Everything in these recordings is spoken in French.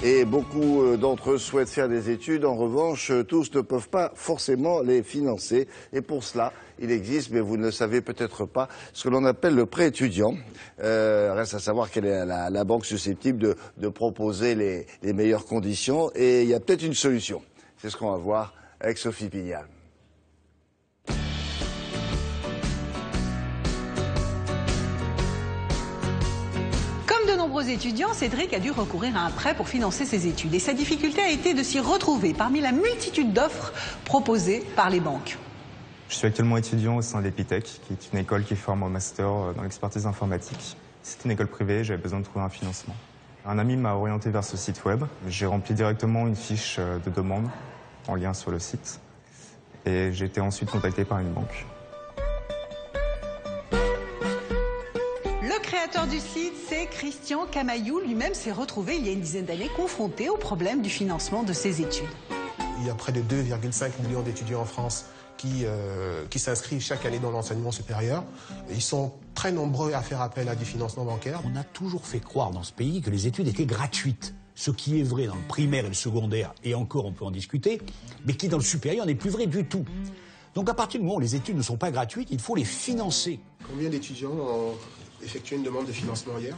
Et beaucoup d'entre eux souhaitent faire des études. En revanche, tous ne peuvent pas forcément les financer. Et pour cela, il existe, mais vous ne le savez peut-être pas, ce que l'on appelle le prêt étudiant. Reste à savoir quelle est la banque susceptible de proposer les meilleures conditions. Et il y a peut-être une solution. C'est ce qu'on va voir avec Sophie Pignal. Comme de nombreux étudiants, Cédric a dû recourir à un prêt pour financer ses études. Et sa difficulté a été de s'y retrouver parmi la multitude d'offres proposées par les banques. Je suis actuellement étudiant au sein d'Epitech, qui est une école qui forme au master dans l'expertise informatique. C'est une école privée, j'avais besoin de trouver un financement. Un ami m'a orienté vers ce site web. J'ai rempli directement une fiche de demande en lien sur le site. Et j'ai été ensuite contacté par une banque. Le créateur du site, c'est Christian Camaillou. Lui-même s'est retrouvé il y a une dizaine d'années confronté au problème du financement de ses études. Il y a près de 2,5 millions d'étudiants en France qui s'inscrivent chaque année dans l'enseignement supérieur. Ils sont très nombreux à faire appel à du financement bancaire. On a toujours fait croire dans ce pays que les études étaient gratuites. Ce qui est vrai dans le primaire et le secondaire, et encore on peut en discuter, mais qui dans le supérieur n'est plus vrai du tout. Donc à partir du moment où les études ne sont pas gratuites, il faut les financer. Combien d'étudiants ont effectué une demande de financement hier?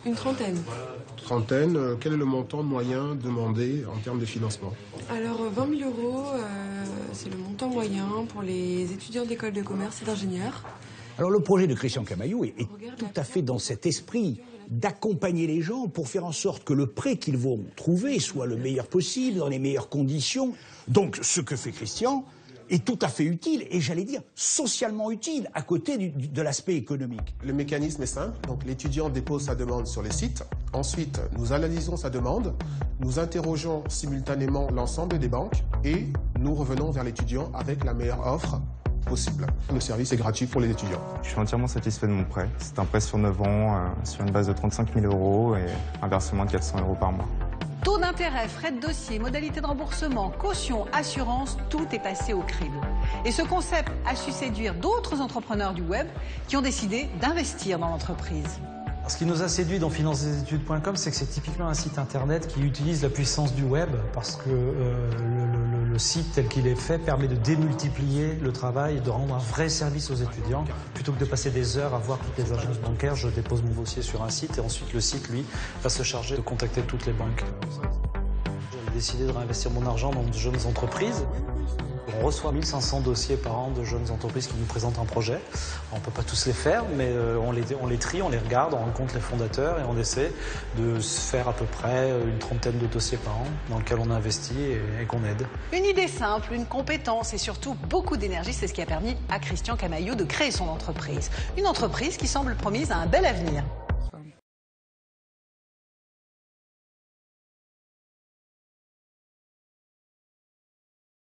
Une trentaine. Trentaine. Quel est le montant moyen demandé en termes de financement? Alors 20 000 €, c'est le montant moyen pour les étudiants de l'école de commerce et d'ingénieurs. Alors le projet de Christian Camaillou est tout à fait dans cet esprit d'accompagner les gens pour faire en sorte que le prêt qu'ils vont trouver soit le meilleur possible, dans les meilleures conditions. Donc ce que fait Christian est tout à fait utile et j'allais dire socialement utile à côté de l'aspect économique. Le mécanisme est simple, donc l'étudiant dépose sa demande sur le site. Ensuite, nous analysons sa demande, nous interrogeons simultanément l'ensemble des banques et nous revenons vers l'étudiant avec la meilleure offre possible. Le service est gratuit pour les étudiants. Je suis entièrement satisfait de mon prêt. C'est un prêt sur 9 ans, sur une base de 35 000 € et un versement de 400 € par mois. Taux d'intérêt, frais de dossier, modalités de remboursement, caution, assurance, tout est passé au crible. Et ce concept a su séduire d'autres entrepreneurs du web qui ont décidé d'investir dans l'entreprise. Ce qui nous a séduit dans financedesétudes.com, c'est que c'est typiquement un site internet qui utilise la puissance du web parce que le site tel qu'il est fait permet de démultiplier le travail et de rendre un vrai service aux étudiants. Plutôt que de passer des heures à voir toutes les agences bancaires, je dépose mon dossier sur un site et ensuite le site, lui, va se charger de contacter toutes les banques. J'ai décidé de réinvestir mon argent dans de jeunes entreprises. On reçoit 1500 dossiers par an de jeunes entreprises qui nous présentent un projet. On ne peut pas tous les faire, mais on les trie, on les regarde, on rencontre les fondateurs et on essaie de se faire à peu près une trentaine de dossiers par an dans lesquels on investit et qu'on aide. Une idée simple, une compétence et surtout beaucoup d'énergie, c'est ce qui a permis à Christian Camaillou de créer son entreprise. Une entreprise qui semble promise à un bel avenir.